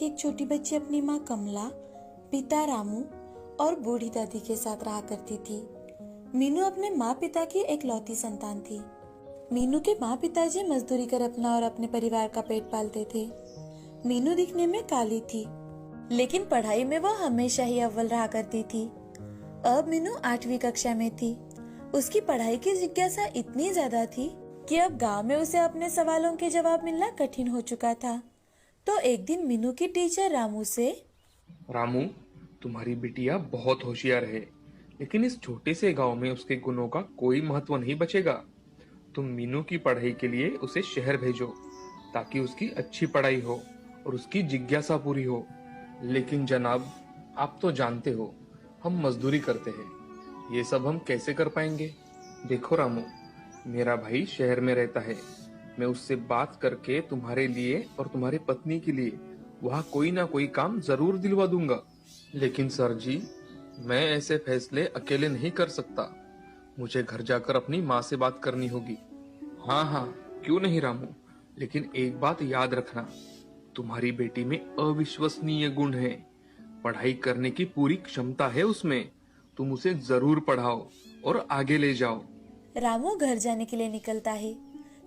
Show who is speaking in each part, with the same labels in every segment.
Speaker 1: की एक छोटी बच्ची अपनी माँ कमला, पिता रामू और बूढ़ी दादी के साथ रहा करती थी। मीनू अपने माँ पिता की एक लौती संतान थी। मीनू के माँ पिताजी मजदूरी कर अपना और अपने परिवार का पेट पालते थे। मीनू दिखने में काली थी, लेकिन पढ़ाई में वो हमेशा ही अव्वल रहा करती थी। अब मीनू 8वीं कक्षा में थी। उसकी पढ़ाई की जिज्ञासा इतनी ज्यादा थी कि अब गांव में उसे अपने सवालों के जवाब मिलना कठिन हो चुका था। तो एक दिन मीनू की टीचर रामू से,
Speaker 2: रामू, तुम्हारी बिटिया बहुत होशियार है, लेकिन इस छोटे से गांव में उसके गुणों का कोई महत्व नहीं बचेगा। तुम मीनू की पढ़ाई के लिए उसे शहर भेजो, ताकि उसकी अच्छी पढ़ाई हो और उसकी जिज्ञासा पूरी हो। लेकिन जनाब, आप तो जानते हो, हम मजदूरी करते हैं, ये सब हम कैसे कर पाएंगे। देखो रामू, मेरा भाई शहर में रहता है। मैं उससे बात करके तुम्हारे लिए और तुम्हारी पत्नी के लिए वहाँ कोई ना कोई काम जरूर दिलवा दूंगा। लेकिन सर जी, मैं ऐसे फैसले अकेले नहीं कर सकता। मुझे घर जाकर अपनी माँ से बात करनी होगी। हाँ हाँ, क्यों नहीं रामू, लेकिन एक बात याद रखना, तुम्हारी बेटी में अविश्वसनीय गुण है। पढ़ाई करने की पूरी क्षमता है उसमें। तुम उसे जरूर पढ़ाओ और आगे ले जाओ।
Speaker 1: रामू घर जाने के लिए निकलता है,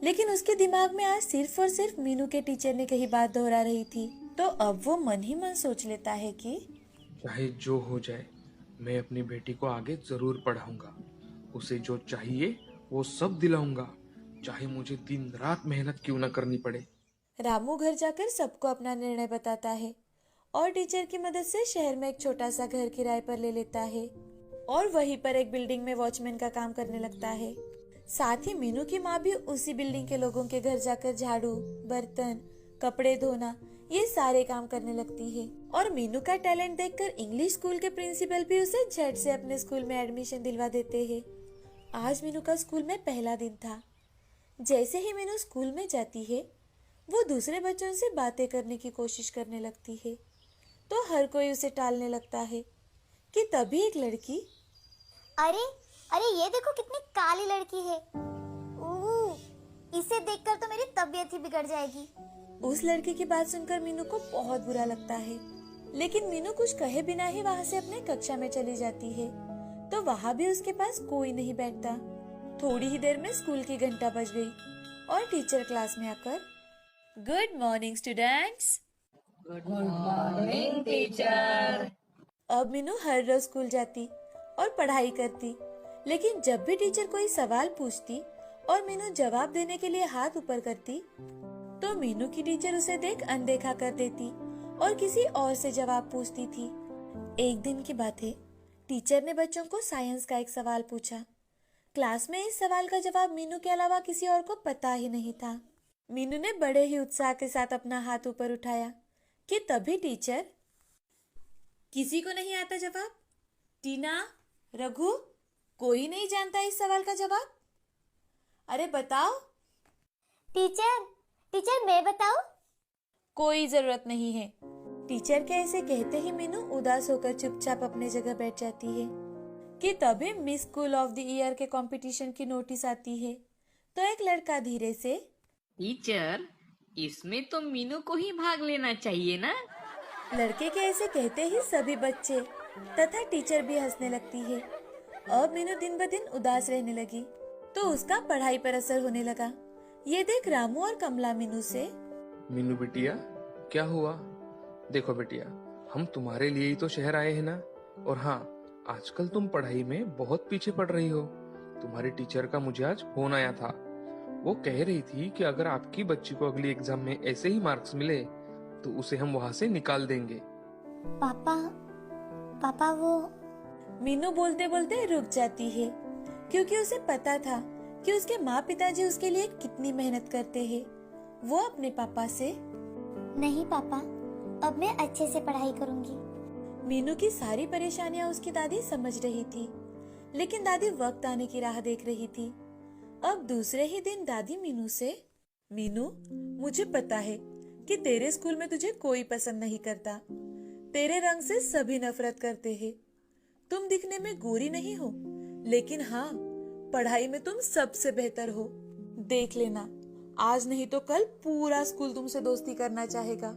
Speaker 1: लेकिन उसके दिमाग में आज सिर्फ और सिर्फ मीनू के टीचर ने कही बात दोहरा रही थी। तो अब वो मन ही मन सोच लेता है कि
Speaker 2: चाहे जो हो जाए, मैं अपनी बेटी को आगे जरूर पढ़ाऊंगा। उसे जो चाहिए वो सब दिलाऊंगा, चाहे मुझे दिन रात मेहनत क्यों न करनी पड़े।
Speaker 1: रामू घर जाकर सबको अपना निर्णय बताता है और टीचर की मदद से शहर में एक छोटा सा घर किराए पर ले लेता है और वहीं पर एक बिल्डिंग में वॉचमैन का काम करने लगता है। साथ ही मीनू की माँ भी उसी बिल्डिंग के लोगों के घर जाकर झाड़ू, बर्तन, कपड़े धोना, ये सारे काम करने लगती है। और मीनू का टैलेंट देखकर इंग्लिश स्कूल के प्रिंसिपल भी उसे झट से अपने स्कूल में एडमिशन दिलवा देते हैं। आज मीनू का स्कूल में पहला दिन था। जैसे ही मीनू स्कूल में जाती है, वो दूसरे बच्चों से बातें करने की कोशिश करने लगती है, तो हर कोई उसे टालने लगता है कि तभी एक लड़की,
Speaker 3: अरे अरे, ये देखो कितनी काली लड़की है। इसे देखकर तो मेरी तबीयत ही बिगड़ जाएगी।
Speaker 1: उस लड़के की बात सुनकर मीनू को बहुत बुरा लगता है, लेकिन मीनू कुछ कहे बिना ही वहाँ से अपने कक्षा में चली जाती है। तो वहाँ भी उसके पास कोई नहीं बैठता। थोड़ी ही देर में स्कूल की घंटा बज गई और टीचर क्लास में आकर, good morning students.
Speaker 4: Good morning teacher.
Speaker 1: अब मीनू हर रोज स्कूल जाती और पढ़ाई करती, लेकिन जब भी टीचर कोई सवाल पूछती और मीनू जवाब देने के लिए हाथ ऊपर करती, तो मीनू की टीचर उसे देख अनदेखा कर देती और किसी और से जवाब पूछती थी। एक दिन की बात है, टीचर ने बच्चों को साइंस का एक सवाल पूछा। क्लास में इस सवाल का जवाब मीनू के अलावा किसी और को पता ही नहीं था। मीनू ने बड़े ही उत्साह के साथ अपना हाथ ऊपर उठाया कि तभी टीचर, किसी को नहीं आता जवाब? टीना, रघु, कोई नहीं जानता इस सवाल का जवाब? अरे बताओ।
Speaker 3: टीचर टीचर, मैं बताऊं?
Speaker 1: कोई जरूरत नहीं है। टीचर के ऐसे कहते ही मीनू उदास होकर चुपचाप अपने जगह बैठ जाती है कि तभी miss school of the year के कंपटीशन की नोटिस आती है। तो एक लड़का धीरे से,
Speaker 4: टीचर, इसमें तो मीनू को ही भाग लेना चाहिए ना।
Speaker 1: लड़के के ऐसे कहते ही सभी बच्चे तथा टीचर भी हंसने लगती है। अब मीनू दिन ब दिन उदास रहने लगी, तो उसका पढ़ाई पर असर होने लगा। ये देख रामू और कमला मीनू से,
Speaker 2: मीनू बिटिया, क्या हुआ? देखो बिटिया, हम तुम्हारे लिए ही तो शहर आए हैं ना। और हाँ, आजकल तुम पढ़ाई में बहुत पीछे पड़ रही हो। तुम्हारे टीचर का मुझे आज फोन आया था। वो कह रही थी कि अगर आपकी बच्ची को अगली एग्जाम में ऐसे ही मार्क्स मिले तो उसे हम वहाँ से निकाल देंगे।
Speaker 3: पापा पापा वो
Speaker 1: मीनू बोलते बोलते रुक जाती है, क्योंकि उसे पता था कि उसके माँ पिताजी उसके लिए कितनी मेहनत करते हैं। वो अपने पापा से,
Speaker 3: नहीं पापा, अब मैं अच्छे से पढ़ाई करूंगी।
Speaker 1: मीनू की सारी परेशानियां उसकी दादी समझ रही थी, लेकिन दादी वक्त आने की राह देख रही थी। अब दूसरे ही दिन दादी मीनू से, मीनू, मुझे पता है कि तेरे स्कूल में तुझे कोई पसंद नहीं करता। तेरे रंग से सभी नफरत करते हैं। तुम दिखने में गोरी नहीं हो, लेकिन हाँ, पढ़ाई में तुम सबसे बेहतर हो। देख लेना, आज नहीं तो कल पूरा स्कूल तुमसे दोस्ती करना चाहेगा।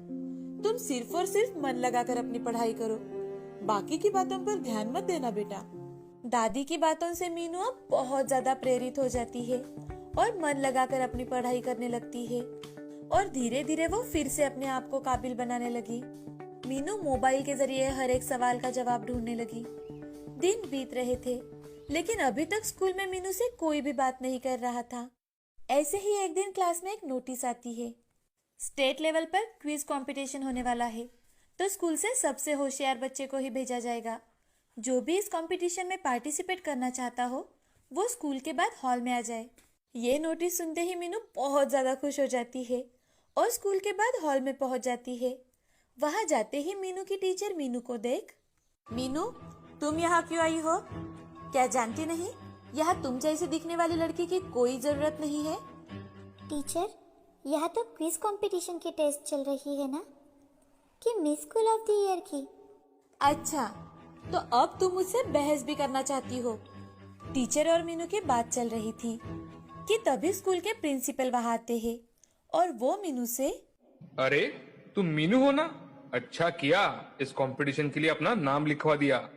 Speaker 1: तुम सिर्फ और सिर्फ मन लगाकर अपनी पढ़ाई करो, बाकी की बातों पर ध्यान मत देना बेटा। दादी की बातों से मीनू अब बहुत ज्यादा प्रेरित हो जाती है और मन लगाकर अपनी पढ़ाई करने लगती है और धीरे धीरे वो फिर से अपने आप को काबिल बनाने लगी। मीनू मोबाइल के जरिए हर एक सवाल का जवाब ढूंढने लगी। दिन बीत रहे थे, लेकिन अभी तक स्कूल में मीनू से कोई भी बात नहीं कर रहा था। ऐसे ही एक दिन क्लास में एक नोटिस आती है, स्टेट लेवल पर क्विज कंपटीशन होने वाला है, तो स्कूल से सबसे होशियार बच्चे को ही भेजा जाएगा। जो भी इस कंपटीशन में पार्टिसिपेट करना चाहता हो वो स्कूल के बाद हॉल में आ जाए। ये नोटिस सुनते ही मीनू बहुत ज्यादा खुश हो जाती है और स्कूल के बाद हॉल में पहुंच जाती है। वहां जाते ही मीनू की टीचर मीनू को देख, मीनू तुम यहाँ क्यों आई हो? क्या जानती नहीं यहाँ तुम जैसे दिखने वाली लड़की की कोई जरूरत नहीं है?
Speaker 3: टीचर, यहाँ तो क्विज कंपटीशन की टेस्ट चल रही है ना, कि miss school of the year की।
Speaker 1: अच्छा, तो अब तुम मुझसे बहस भी करना चाहती हो? टीचर और मीनू की बात चल रही थी कि तभी स्कूल के प्रिंसिपल वहां आते हैं और वो मीनू से,
Speaker 2: अरे तुम मीनू हो ना? अच्छा किया, इस कंपटीशन के लिए अपना नाम लिखवा दिया।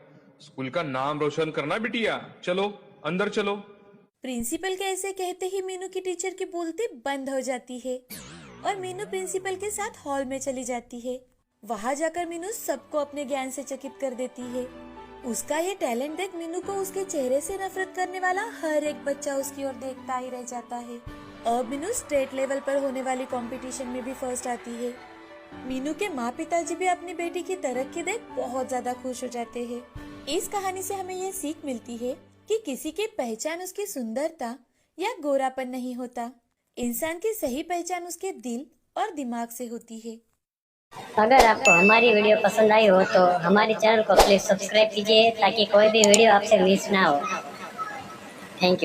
Speaker 2: स्कूल का नाम रोशन करना बिटिया। चलो अंदर चलो।
Speaker 1: प्रिंसिपल के ऐसे कहते ही मीनू की टीचर की बोलती बंद हो जाती है और मीनू प्रिंसिपल के साथ हॉल में चली जाती है। वहां जाकर मीनू सबको अपने ज्ञान से चकित कर देती है। उसका ये टैलेंट देख मीनू को उसके चेहरे से नफरत करने वाला हर एक बच्चा उसकी ओर देखता ही रह जाता है। अब मीनू स्टेट लेवल पर होने वाली कंपटीशन में भी फर्स्ट आती है। मीनू के माँ पिताजी भी अपनी बेटी की तरक्की देख बहुत ज्यादा खुश हो जाते हैं। इस कहानी से हमें ये सीख मिलती है कि किसी की पहचान उसकी सुंदरता या गोरापन नहीं होता, इंसान की सही पहचान उसके दिल और दिमाग से होती है।
Speaker 5: अगर आपको हमारी वीडियो पसंद आई हो तो हमारे चैनल को प्लीज सब्सक्राइब कीजिए ताकि कोई भी वीडियो आपसे मिस ना हो। Thank you.